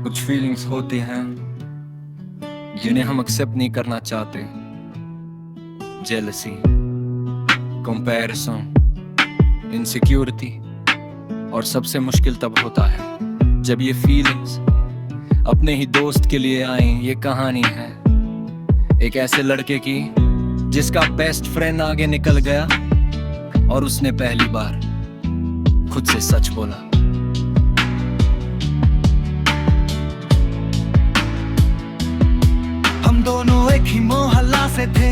कुछ फीलिंग्स होती हैं जिन्हें हम एक्सेप्ट नहीं करना चाहते। जेलसी, कंपैरिजन, इनसिक्योरिटी, और सबसे मुश्किल तब होता है जब ये फीलिंग्स अपने ही दोस्त के लिए आए। ये कहानी है एक ऐसे लड़के की जिसका बेस्ट फ्रेंड आगे निकल गया और उसने पहली बार खुद से सच बोला। हम दोनों एक ही मोहल्ला से थे,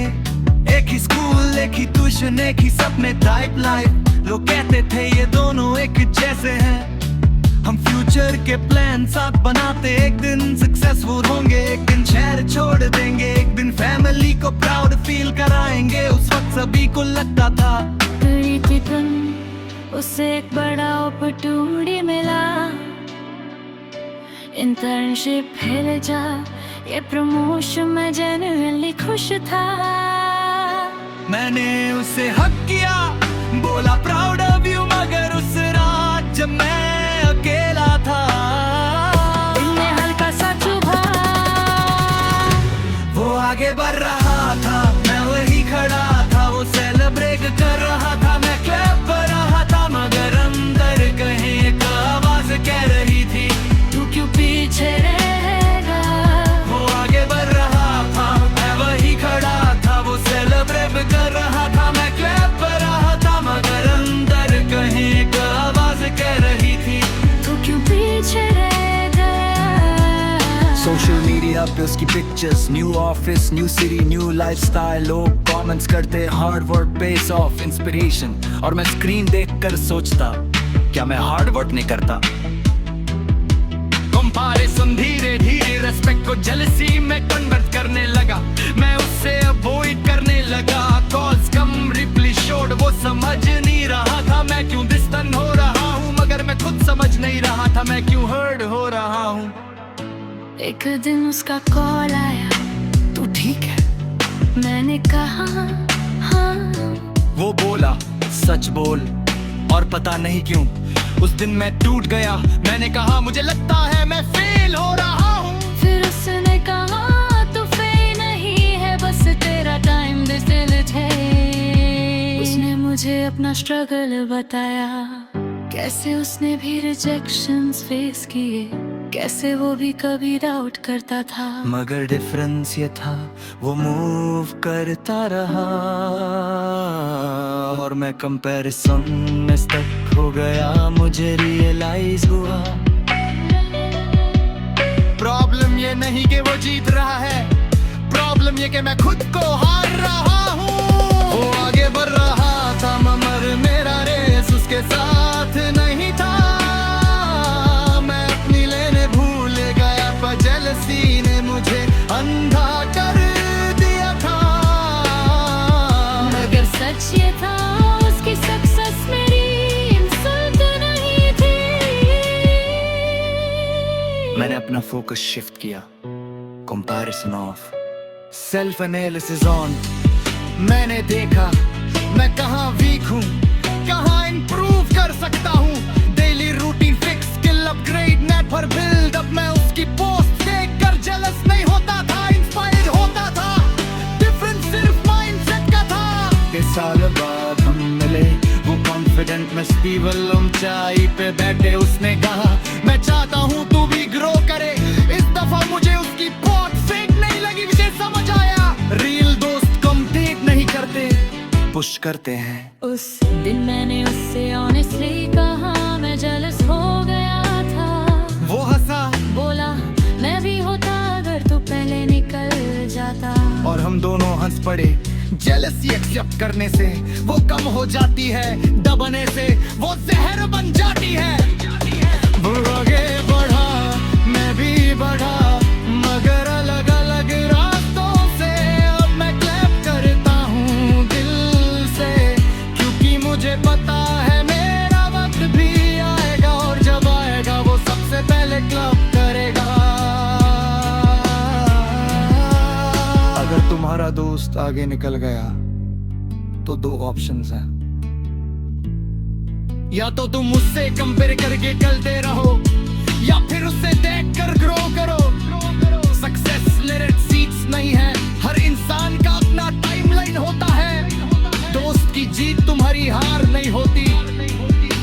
एक ही स्कूल, एक ही ट्यूशन, एक ही सपने टाइप लाइफ। लोग कहते थे ये दोनों एक जैसे हैं। हम फ्यूचर के प्लान साथ बनाते, एक दिन सक्सेसफुल होंगे, एक दिन शहर छोड़ देंगे, एक दिन फैमिली को प्राउड फील कराएंगे। उस वक्त सभी को लगता था उससे एक बड़ा अपॉर्चुनिटी मिला। इंटर्नशिप हिल जा, ये प्रमोशन में जेन्युइनली खुश था। मैंने उसे हक किया, बोला प्राउड ऑफ यू, मगर उस रात जब मैं अकेला था, इनमें हल्का सा चुभा। वो आगे बढ़ रहा था, मैं वही खड़ा था। वो सेलिब्रेट कर रहा था, मैं क्लैप कर रहा था, मगर अंदर कहीं एक आवाज कह रही थी, तू क्यों पीछे रहेगा। वो आगे बढ़ रहा था, मैं वही खड़ा था। वो सेलिब्रेट कर रहा था, मैं क्लैप कर रहा था, मगर अंदर कहीं एक आवाज कह रही थी, तू क्यों पीछे रहेगा। सोशल मीडिया पे उसकी pictures, new office, new city, new lifestyle. लोग कमेंट्स करते hard work pace of inspiration, और मैं स्क्रीन देखकर सोचता क्या मैं हार्ड वर्क नहीं करता। कंपैरिजन धीरे धीरे रिस्पेक्ट को जेलसी में कन्वर्ट करने लगा। मैं उससे अवॉइड करने लगा, कॉल्स कम, रिप्लाई शॉर्ट। वो समझ नहीं रहा था मैं क्यों डिस्टेंस हो रहा हूँ, मगर मैं खुद समझ नहीं रहा था मैं क्यों हर्ट हो रहा हूँ। एक दिन उसका कॉल आया, तू ठीक है? मैंने कहा हाँ। वो बोला सच बोल, और पता नहीं क्यों उस दिन मैं टूट गया। मैंने कहा मुझे लगता है मैं फेल हो रहा हूँ। फिर उसने कहा तू फेल नहीं है, बस तेरा टाइम डिसीजन है। उसने मुझे अपना स्ट्रगल बताया, कैसे उसने भी रिजेक्शंस फेस किए, कैसे वो भी कभी डाउट करता था। मगर डिफरेंस ये था वो मूव करता रहा, और मैं कंपैरिजन में स्टक हो गया। मुझे रियलाइज हुआ प्रॉब्लम ये नहीं कि वो जीत रहा है, प्रॉब्लम ये कि मैं खुद को हार रहा हूँ। वो आगे बढ़ रहा था, मगर मेरा रेस उसके साथ नहीं था। मैं अपनी लेने भूल गया, पर जेलसी ने मुझे अंधा कर दिया था। मगर सच ये था उसकी सक्सेस मेरी इंसल्ट नहीं थी। मैंने अपना फोकस शिफ्ट किया, comparison of, self analysis on. मैंने देखा मैं कहाँ वीक हूँ, कहाँ इंप्रूव कर सकता हूँ। Daily routine fix, skill upgrade, net पर बिल्ड अप। मैं उसकी पोस्ट देखकर जेलस नहीं होता था, इंस्पायर्ड होता था। डिफरेंस सिर्फ माइंडसेट का था। इस साल बाद हम मिले, वो कॉन्फिडेंट में स्टीवल ऊंचाई पे बैठे। उसने कहा मैं चाहता हूँ तू भी ग्रो करे। इस दफा मुझे उसकी बहुत फेक नहीं लगी, मुझे समझ आया रियल दोस्त कम्पीट नहीं करते, पुश करते हैं। उस दिन मैंने उससे ऑनेस्टली कहा मैं जेलस हो गया था। वो हंसा, बोला मैं भी होता अगर तू पहले निकल जाता। और हम दोनों हंस पड़े। जेलसी एक्सेप्ट करने से वो कम हो जाती है, दबने से वो जहर बन जाती है। वो आगे बढ़ा, मैं भी बढ़ा, मगर अलग अलग रास्तों से। अब मैं क्लैप करता हूँ दिल से, क्योंकि मुझे पता है मेरा वक्त भी आएगा, और जब आएगा वो सबसे पहले क्लैप करेगा। अगर तुम्हारा दोस्त आगे निकल गया तो दो ऑप्शंस हैं, या तो तुम मुझसे कंपेयर करके चलते रहो, या फिर उसे देखकर ग्रो करो। सक्सेस लिरिट सीट्स नहीं है, हर इंसान का अपना टाइमलाइन होता है। दोस्त की जीत तुम्हारी हार नहीं होती,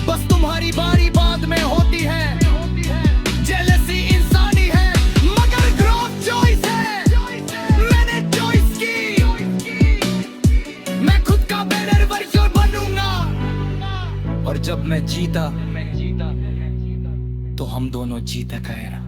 बस तुम्हारी बारी बाद में होती है। जेलसी इंसानी है मगर ग्रोथ चॉइस है। मैंने चॉइस की, मैं खुद का बेटर वर्जन बनूंगा। और जब मैं जीता तो हम दोनों जीते गए ना।